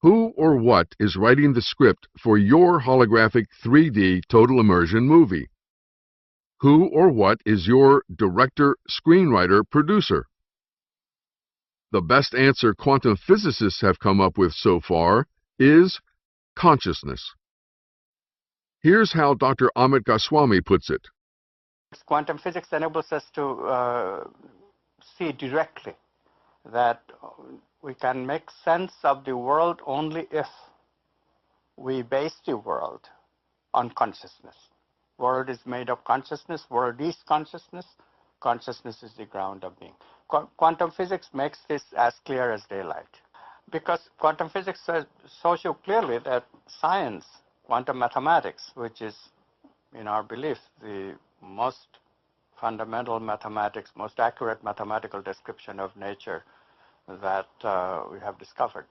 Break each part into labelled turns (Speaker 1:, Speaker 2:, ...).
Speaker 1: Who or what is writing the script for your holographic 3D total immersion movie? Who or what is your director, screenwriter, producer? The best answer quantum physicists have come up with so far is consciousness. Here's how Dr. Amit Goswami puts it.
Speaker 2: Quantum physics enables us to see directly that we can make sense of the world only if we base the world on consciousness. World is made of consciousness. World is consciousness. Consciousness is the ground of being. Quantum physics makes this as clear as daylight, because quantum physics shows you clearly that science, quantum mathematics, which is, in our belief, the most fundamental mathematics, most accurate mathematical description of nature that we have discovered.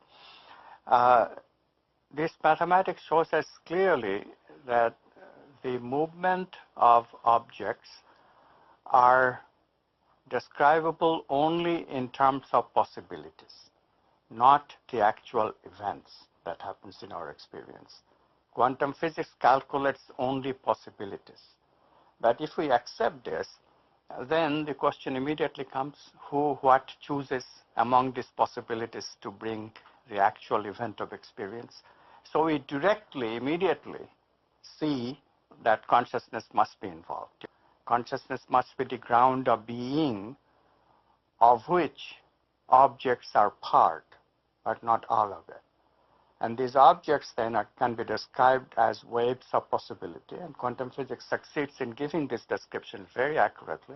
Speaker 2: This mathematics shows us clearly that the movement of objects are describable only in terms of possibilities, not the actual events that happens in our experience. Quantum physics calculates only possibilities. But if we accept this, then the question immediately comes, what chooses among these possibilities to bring the actual event of experience? So we directly, immediately see that consciousness must be involved. Consciousness must be the ground of being, of which objects are part, but not all of it. And these objects then can be described as waves of possibility, and quantum physics succeeds in giving this description very accurately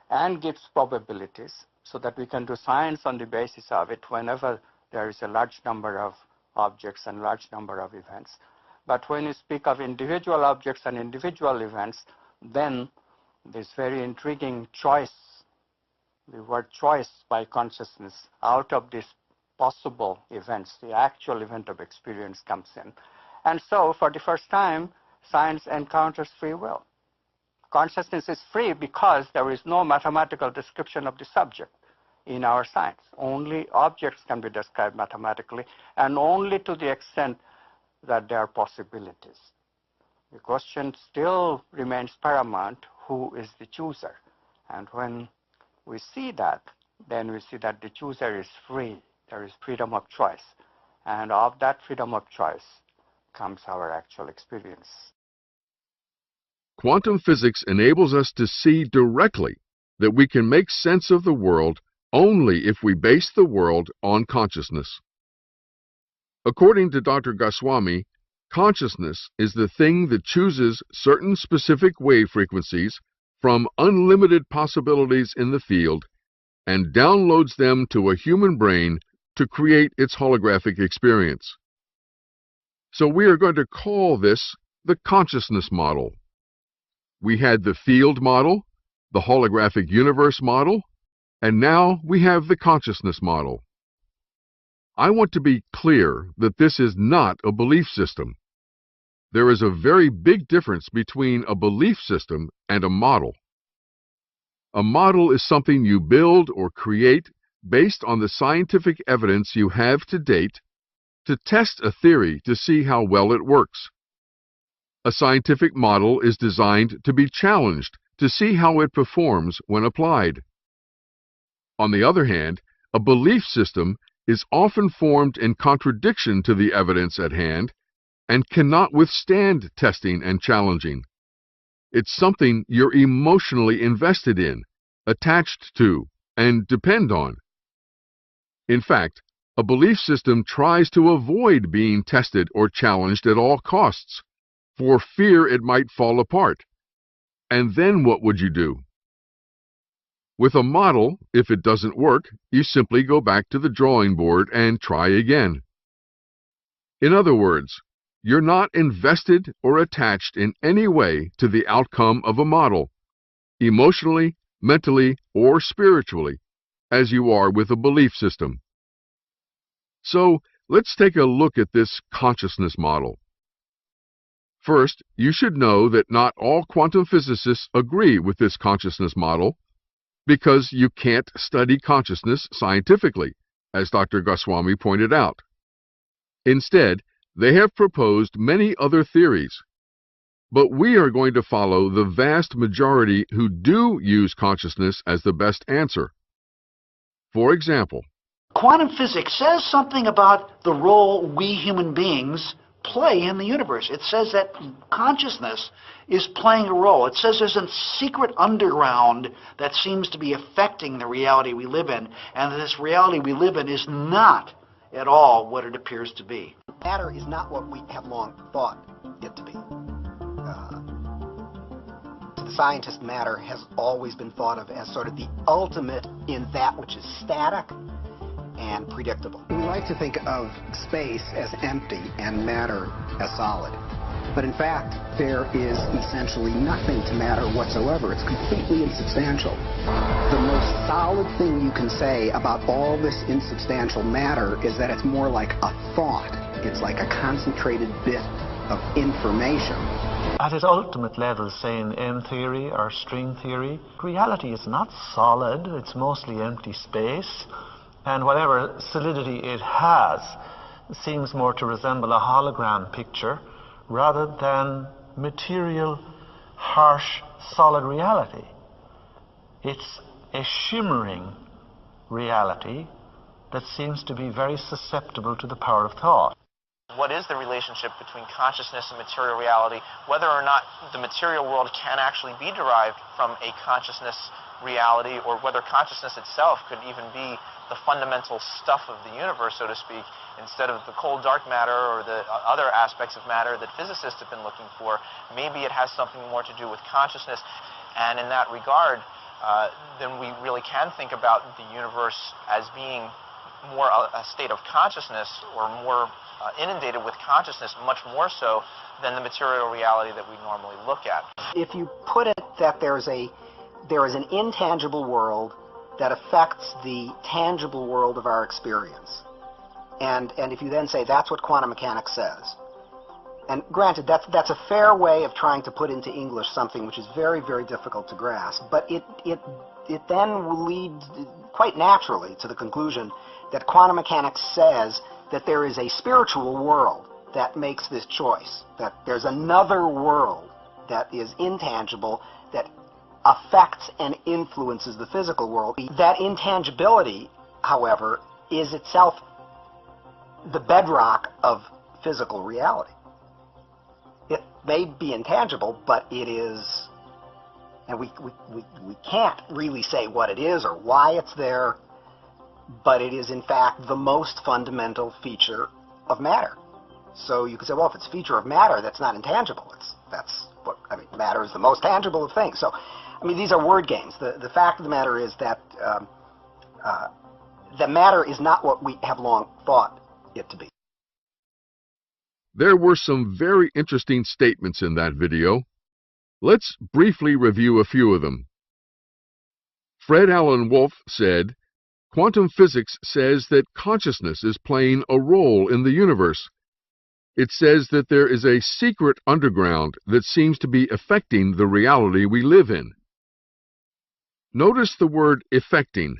Speaker 2: and gives probabilities so that we can do science on the basis of it whenever there is a large number of objects and large number of events. But when you speak of individual objects and individual events, then this very intriguing choice, the word choice by consciousness, out of these possible events, the actual event of experience comes in. And so, for the first time, science encounters free will. Consciousness is free because there is no mathematical description of the subject in our science. Only objects can be described mathematically, and only to the extent that there are possibilities. The question still remains paramount: who is the chooser? And when we see that, then we see that the chooser is free. There is freedom of choice. And of that freedom of choice comes our actual experience.
Speaker 1: Quantum physics enables us to see directly that we can make sense of the world only if we base the world on consciousness. According to Dr. Goswami, consciousness is the thing that chooses certain specific wave frequencies from unlimited possibilities in the field and downloads them to a human brain to create its holographic experience. So we are going to call this the consciousness model. We had the field model, the holographic universe model, and now we have the consciousness model. I want to be clear that this is not a belief system. There is a very big difference between a belief system and a model. A model is something you build or create based on the scientific evidence you have to date to test a theory to see how well it works. A scientific model is designed to be challenged to see how it performs when applied. On the other hand, a belief system is often formed in contradiction to the evidence at hand and cannot withstand testing and challenging. It's something you're emotionally invested in, attached to, and depend on. In fact, a belief system tries to avoid being tested or challenged at all costs, for fear it might fall apart. And then what would you do? With a model, if it doesn't work, you simply go back to the drawing board and try again. In other words, you're not invested or attached in any way to the outcome of a model, emotionally, mentally, or spiritually, as you are with a belief system. So, let's take a look at this consciousness model. First, you should know that not all quantum physicists agree with this consciousness model, because you can't study consciousness scientifically, as Dr. Goswami pointed out. Instead, they have proposed many other theories. But we are going to follow the vast majority who do use consciousness as the best answer. For example,
Speaker 3: quantum physics says something about the role we human beings play in the universe. It says that consciousness is playing a role. It says there's a secret underground that seems to be affecting the reality we live in, and that this reality we live in is not at all what it appears to be.
Speaker 4: Matter is not what we have long thought it to be. To the scientist, matter has always been thought of as sort of the ultimate in that which is static and predictable. We like to think of space as empty and matter as solid. But in fact, there is essentially nothing to matter whatsoever. It's completely insubstantial. The most solid thing you can say about all this insubstantial matter is that it's more like a thought. It's like a concentrated bit of information.
Speaker 5: At its ultimate level, say in M theory or string theory, reality is not solid. It's mostly empty space. And whatever solidity it has seems more to resemble a hologram picture rather than material, harsh, solid reality. It's a shimmering reality that seems to be very susceptible to the power of thought.
Speaker 6: What is the relationship between consciousness and material reality, whether or not the material world can actually be derived from a consciousness reality, or whether consciousness itself could even be the fundamental stuff of the universe, so to speak, instead of the cold dark matter or the other aspects of matter that physicists have been looking for. Maybe it has something more to do with consciousness, and in that regard, then we really can think about the universe as being more a state of consciousness, or more inundated with consciousness, much more so than the material reality that we normally look at.
Speaker 4: If you put it that there is an intangible world that affects the tangible world of our experience, and if you then say that's what quantum mechanics says, and granted that's a fair way of trying to put into English something which is very, very difficult to grasp, but it then will lead quite naturally to the conclusion that quantum mechanics says that there is a spiritual world that makes this choice, that there's another world that is intangible, that affects and influences the physical world. That intangibility, however, is itself the bedrock of physical reality. It may be intangible, but it is, and we can't really say what it is or why it's there, but it is in fact the most fundamental feature of matter. So you could say, well, if it's a feature of matter, that's not intangible. Matter is the most tangible of things. So, I mean, these are word games. The fact of the matter is that the matter is not what we have long thought it to be.
Speaker 1: There were some very interesting statements in that video. Let's briefly review a few of them. Fred Alan Wolf said, "Quantum physics says that consciousness is playing a role in the universe. It says that there is a secret underground that seems to be affecting the reality we live in." Notice the word affecting.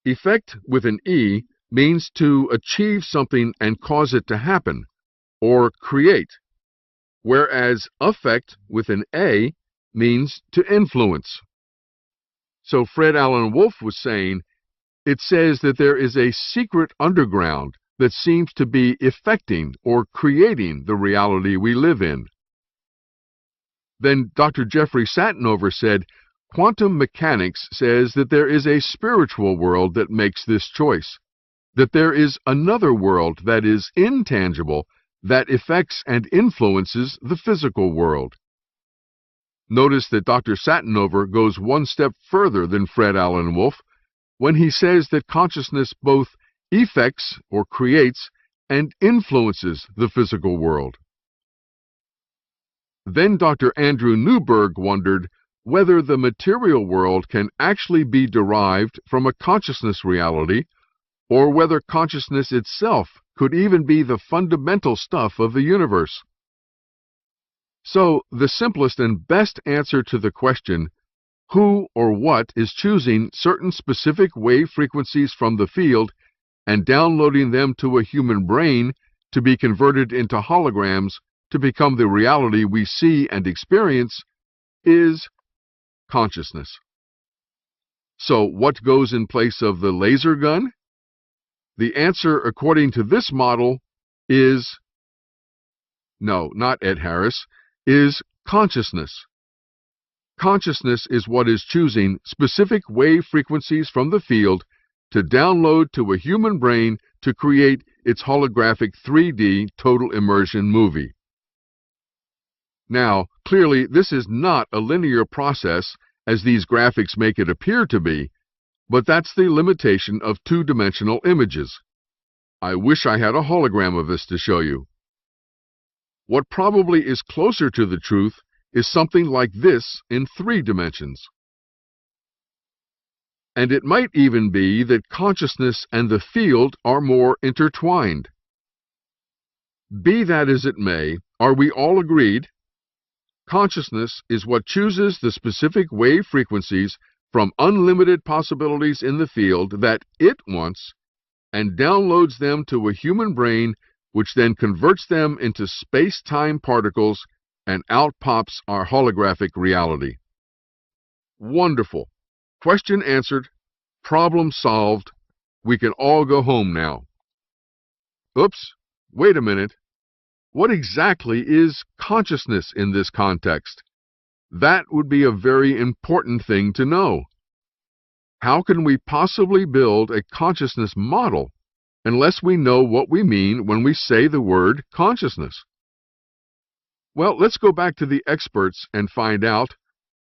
Speaker 1: Effect with an E means to achieve something and cause it to happen, or create, whereas affect with an A means to influence. So Fred Alan Wolf was saying, it says that there is a secret underground that seems to be affecting or creating the reality we live in. Then Dr. Jeffrey Satinover said, quantum mechanics says that there is a spiritual world that makes this choice, that there is another world that is intangible that affects and influences the physical world. Notice that Dr. Satinover goes one step further than Fred Alan Wolf when he says that consciousness both effects or creates and influences the physical world. Then Dr. Andrew Newberg wondered whether the material world can actually be derived from a consciousness reality, or whether consciousness itself could even be the fundamental stuff of the universe. So, the simplest and best answer to the question, who or what is choosing certain specific wave frequencies from the field and downloading them to a human brain to be converted into holograms to become the reality we see and experience is consciousness. So what goes in place of the laser gun? The answer, according to this model, is no, not Ed Harris, is consciousness. Consciousness is what is choosing specific wave frequencies from the field to download to a human brain to create its holographic 3D total immersion movie. Now, clearly, this is not a linear process as these graphics make it appear to be, but that's the limitation of two-dimensional images. I wish I had a hologram of this to show you. What probably is closer to the truth is something like this in 3 dimensions. And it might even be that consciousness and the field are more intertwined. Be that as it may, are we all agreed? Consciousness is what chooses the specific wave frequencies from unlimited possibilities in the field that it wants and downloads them to a human brain, which then converts them into space-time particles, and out pops our holographic reality. Wonderful. Question answered. Problem solved. We can all go home now. Oops, wait a minute. What exactly is consciousness in this context? That would be a very important thing to know. How can we possibly build a consciousness model unless we know what we mean when we say the word consciousness? Well, let's go back to the experts and find out,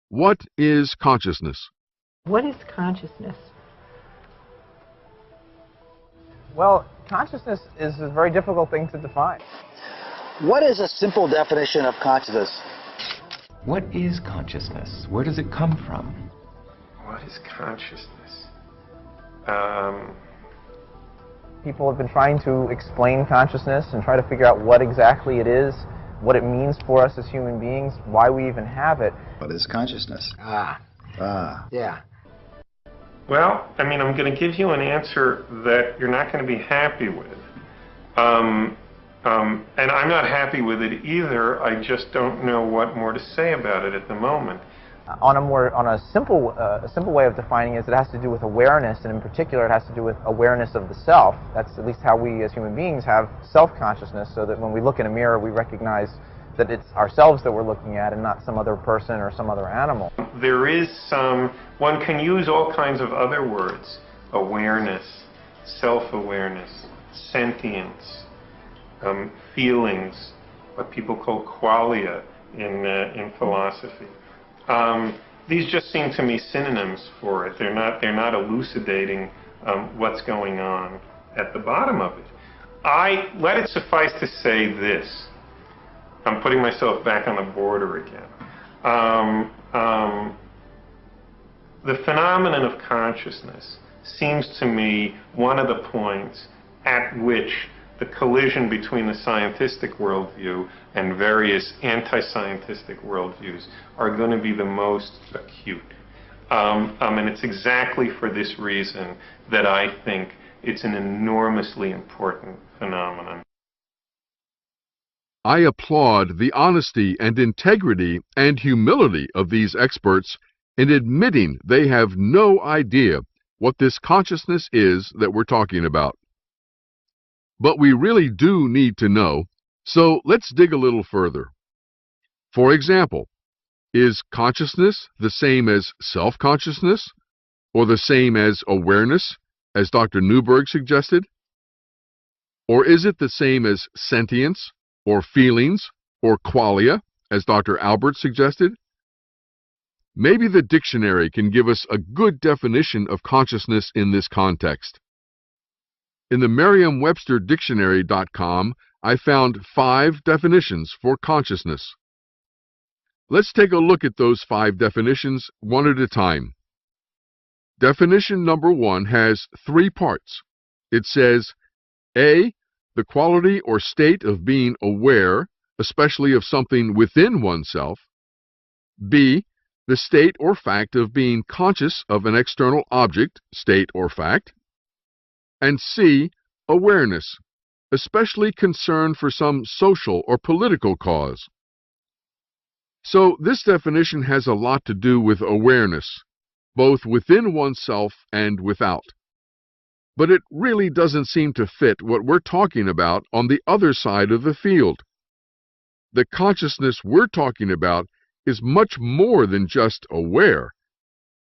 Speaker 1: what is consciousness?
Speaker 7: What is consciousness?
Speaker 6: Well, consciousness is a very difficult thing to define.
Speaker 3: What is a simple definition of consciousness?
Speaker 8: What is consciousness? Where does it come from?
Speaker 9: What is consciousness?
Speaker 6: People have been trying to explain consciousness and try to figure out what exactly it is, what it means for us as human beings, why we even have it.
Speaker 3: What is consciousness?
Speaker 4: Yeah.
Speaker 9: Well, I mean, I'm going to give you an answer that you're not going to be happy with. And I'm not happy with it either. I just don't know what more to say about it at the moment.
Speaker 6: On a simple way of defining it, it has to do with awareness, and in particular, it has to do with awareness of the self. That's at least how we as human beings have self-consciousness, so that when we look in a mirror, we recognize that it's ourselves that we're looking at and not some other person or some other animal.
Speaker 9: There is one can use all kinds of other words: awareness, self-awareness, sentience, feelings, what people call qualia in philosophy. These just seem to me synonyms for it. They're not elucidating what's going on at the bottom of it. Let it suffice to say this. I'm putting myself back on the border again. The phenomenon of consciousness seems to me one of the points at which the collision between the scientific worldview and various anti-scientific worldviews are going to be the most acute. And it's exactly for this reason that I think it's an enormously important phenomenon.
Speaker 1: I applaud the honesty and integrity and humility of these experts in admitting they have no idea what this consciousness is that we're talking about. But we really do need to know, so let's dig a little further. For example, is consciousness the same as self-consciousness, or the same as awareness, as Dr. Newberg suggested? Or is it the same as sentience, or feelings, or qualia, as Dr. Albert suggested? Maybe the dictionary can give us a good definition of consciousness in this context. In the Merriam-Webster Dictionary.com, I found 5 definitions for consciousness. Let's take a look at those 5 definitions one at a time. Definition number 1 has 3 parts. It says, A, the quality or state of being aware, especially of something within oneself. B, the state or fact of being conscious of an external object, state or fact. And C, awareness, especially concern for some social or political cause. So this definition has a lot to do with awareness, both within oneself and without. But it really doesn't seem to fit what we're talking about on the other side of the field. The consciousness we're talking about is much more than just aware.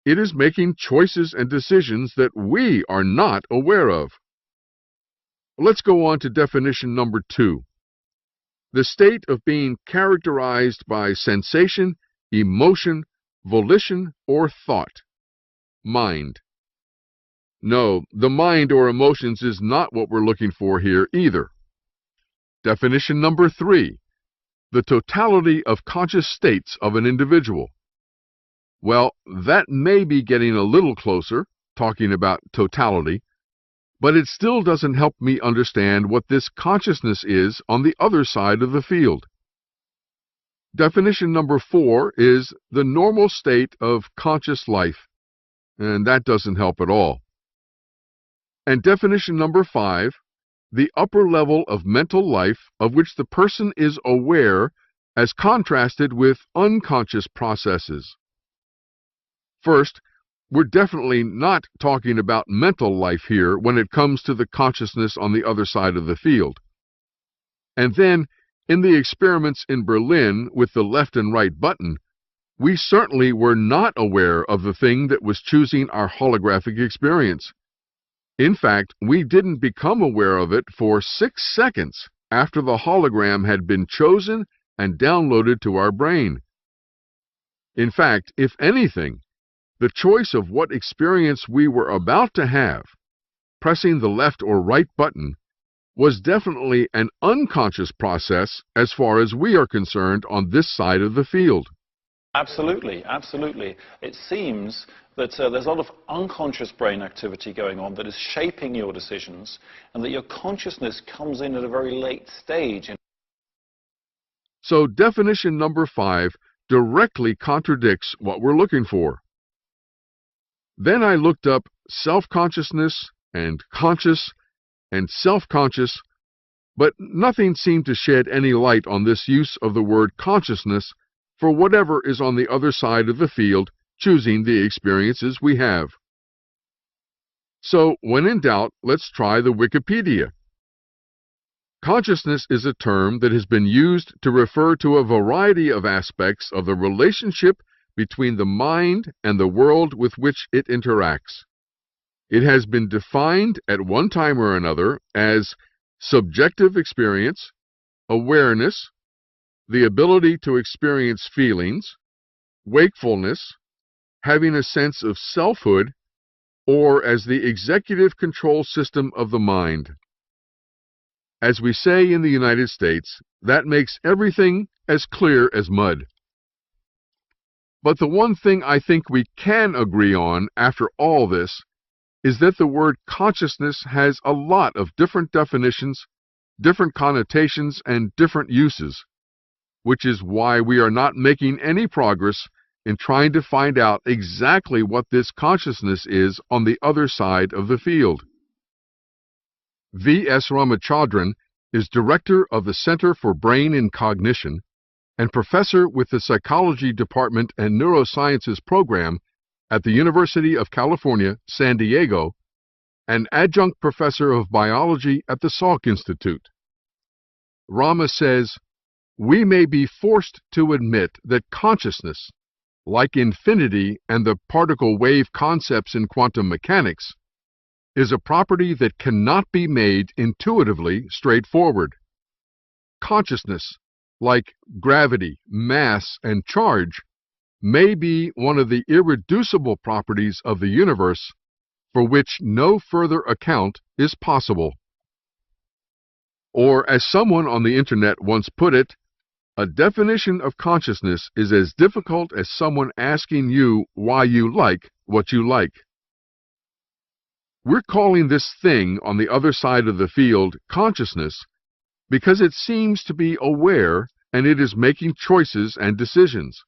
Speaker 1: It is making choices and decisions that we are not aware of. Let's go on to definition number 2. The state of being characterized by sensation, emotion, volition, or thought. Mind. No, the mind or emotions is not what we're looking for here either. Definition number 3. The totality of conscious states of an individual. Well, that may be getting a little closer, talking about totality, but it still doesn't help me understand what this consciousness is on the other side of the field. Definition number 4 is the normal state of conscious life, and that doesn't help at all. And definition number 5, the upper level of mental life of which the person is aware as contrasted with unconscious processes. First, we're definitely not talking about mental life here when it comes to the consciousness on the other side of the field. And then, in the experiments in Berlin with the left and right button, we certainly were not aware of the thing that was choosing our holographic experience. In fact, we didn't become aware of it for 6 seconds after the hologram had been chosen and downloaded to our brain. In fact, if anything, the choice of what experience we were about to have, pressing the left or right button, was definitely an unconscious process as far as we are concerned on this side of the field.
Speaker 10: Absolutely, absolutely. It seems that there's a lot of unconscious brain activity going on that is shaping your decisions, and that your consciousness comes in at a very late stage.
Speaker 1: So definition number 5 directly contradicts what we're looking for. Then I looked up self-consciousness and conscious and self-conscious, but nothing seemed to shed any light on this use of the word consciousness for whatever is on the other side of the field, choosing the experiences we have. So, when in doubt, let's try the Wikipedia. Consciousness is a term that has been used to refer to a variety of aspects of the relationship between the mind and the world with which it interacts. It has been defined at one time or another as subjective experience, awareness, the ability to experience feelings, wakefulness, having a sense of selfhood, or as the executive control system of the mind. As we say in the United States, that makes everything as clear as mud. But the one thing I think we can agree on after all this is that the word consciousness has a lot of different definitions, different connotations, and different uses, which is why we are not making any progress in trying to find out exactly what this consciousness is on the other side of the field. V.S. Ramachandran is director of the Center for Brain and Cognition and professor with the Psychology Department and Neurosciences program at the University of California, San Diego, and adjunct professor of biology at the Salk Institute. Rama says, "We may be forced to admit that consciousness, like infinity and the particle wave concepts in quantum mechanics, is a property that cannot be made intuitively straightforward. Consciousness, like gravity, mass, and charge, may be one of the irreducible properties of the universe for which no further account is possible." Or, as someone on the internet once put it, a definition of consciousness is as difficult as someone asking you why you like what you like. We're calling this thing on the other side of the field consciousness because it seems to be aware and it is making choices and decisions,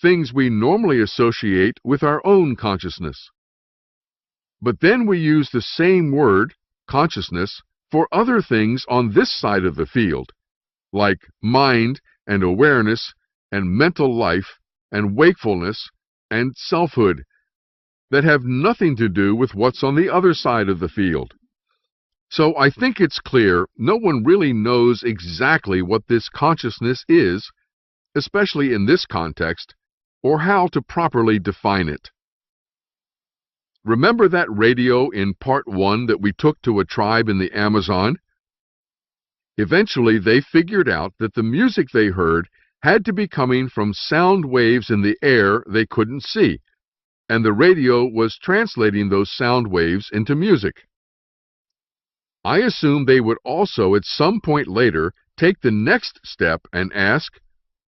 Speaker 1: things we normally associate with our own consciousness. But then we use the same word, consciousness, for other things on this side of the field, like mind and awareness and mental life and wakefulness and selfhood, that have nothing to do with what's on the other side of the field. So I think it's clear no one really knows exactly what this consciousness is, especially in this context, or how to properly define it. Remember that radio in Part 1 that we took to a tribe in the Amazon? Eventually, they figured out that the music they heard had to be coming from sound waves in the air they couldn't see, and the radio was translating those sound waves into music. I assume they would also at some point later take the next step and ask,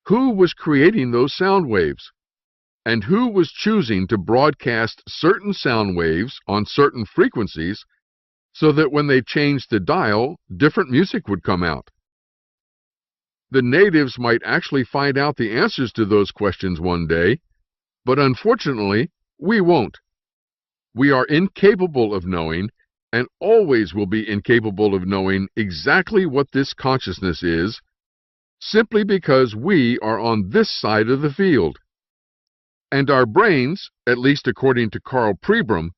Speaker 1: who was creating those sound waves? And who was choosing to broadcast certain sound waves on certain frequencies so that when they changed the dial, different music would come out? The natives might actually find out the answers to those questions one day, but unfortunately, we won't. We are incapable of knowing, and always will be incapable of knowing exactly what this consciousness is, simply because we are on this side of the field. And our brains, at least according to Carl Pribram,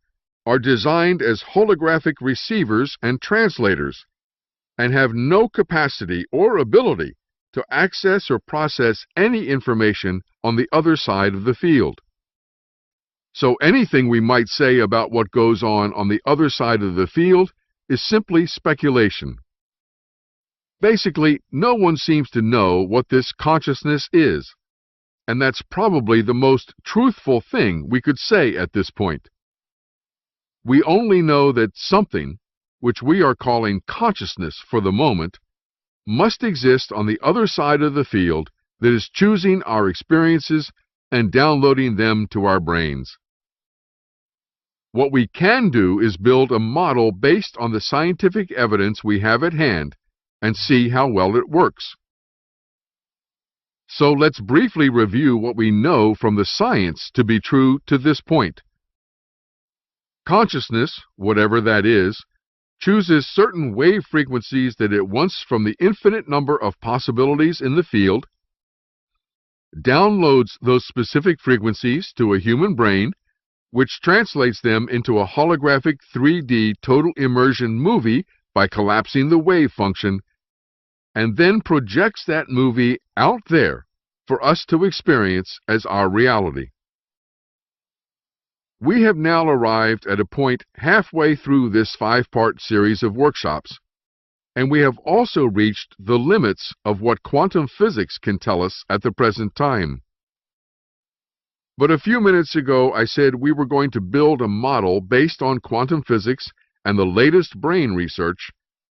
Speaker 1: are designed as holographic receivers and translators, and have no capacity or ability to access or process any information on the other side of the field. So anything we might say about what goes on the other side of the field is simply speculation. Basically, no one seems to know what this consciousness is, and that's probably the most truthful thing we could say at this point. We only know that something, which we are calling consciousness for the moment, must exist on the other side of the field that is choosing our experiences and downloading them to our brains. What we can do is build a model based on the scientific evidence we have at hand and see how well it works. So let's briefly review what we know from the science to be true to this point. Consciousness, whatever that is, chooses certain wave frequencies that it wants from the infinite number of possibilities in the field, downloads those specific frequencies to a human brain, which translates them into a holographic 3D total immersion movie by collapsing the wave function, and then projects that movie out there for us to experience as our reality. We have now arrived at a point halfway through this 5-part series of workshops, and we have also reached the limits of what quantum physics can tell us at the present time. But a few minutes ago I said we were going to build a model based on quantum physics and the latest brain research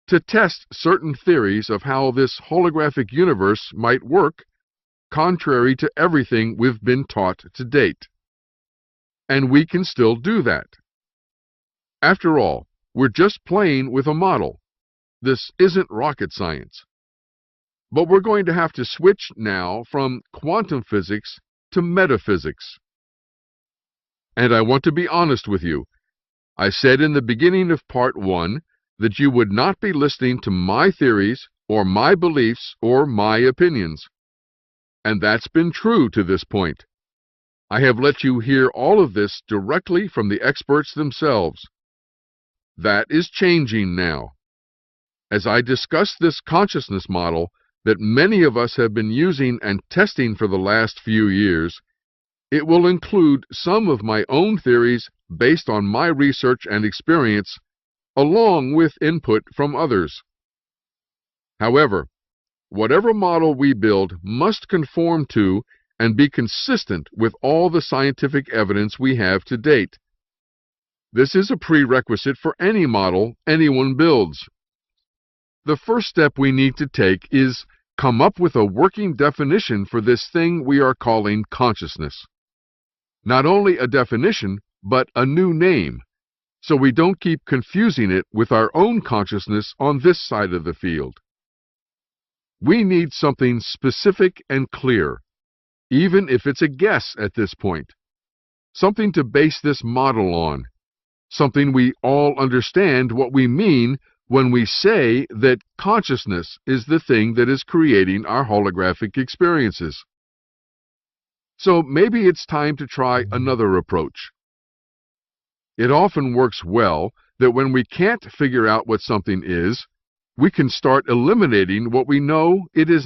Speaker 1: to test certain theories of how this holographic universe might work, contrary to everything we've been taught to date. And we can still do that. After all, we're just playing with a model. This isn't rocket science. But we're going to have to switch now from quantum physics to metaphysics. And I want to be honest with you. I said in the beginning of Part 1 that you would not be listening to my theories or my beliefs or my opinions. And that's been true to this point. I have let you hear all of this directly from the experts themselves. That is changing now. As I discuss this consciousness model that many of us have been using and testing for the last few years, it will include some of my own theories based on my research and experience, along with input from others. However, whatever model we build must conform to and be consistent with all the scientific evidence we have to date. This is a prerequisite for any model anyone builds. The first step we need to take is come up with a working definition for this thing we are calling consciousness. Not only a definition, but a new name, so we don't keep confusing it with our own consciousness on this side of the field. We need something specific and clear, even if it's a guess at this point. Something to base this model on. Something we all understand what we mean when we say that consciousness is the thing that is creating our holographic experiences. So maybe it's time to try another approach. It often works well that when we can't figure out what something is, we can start eliminating what we know it is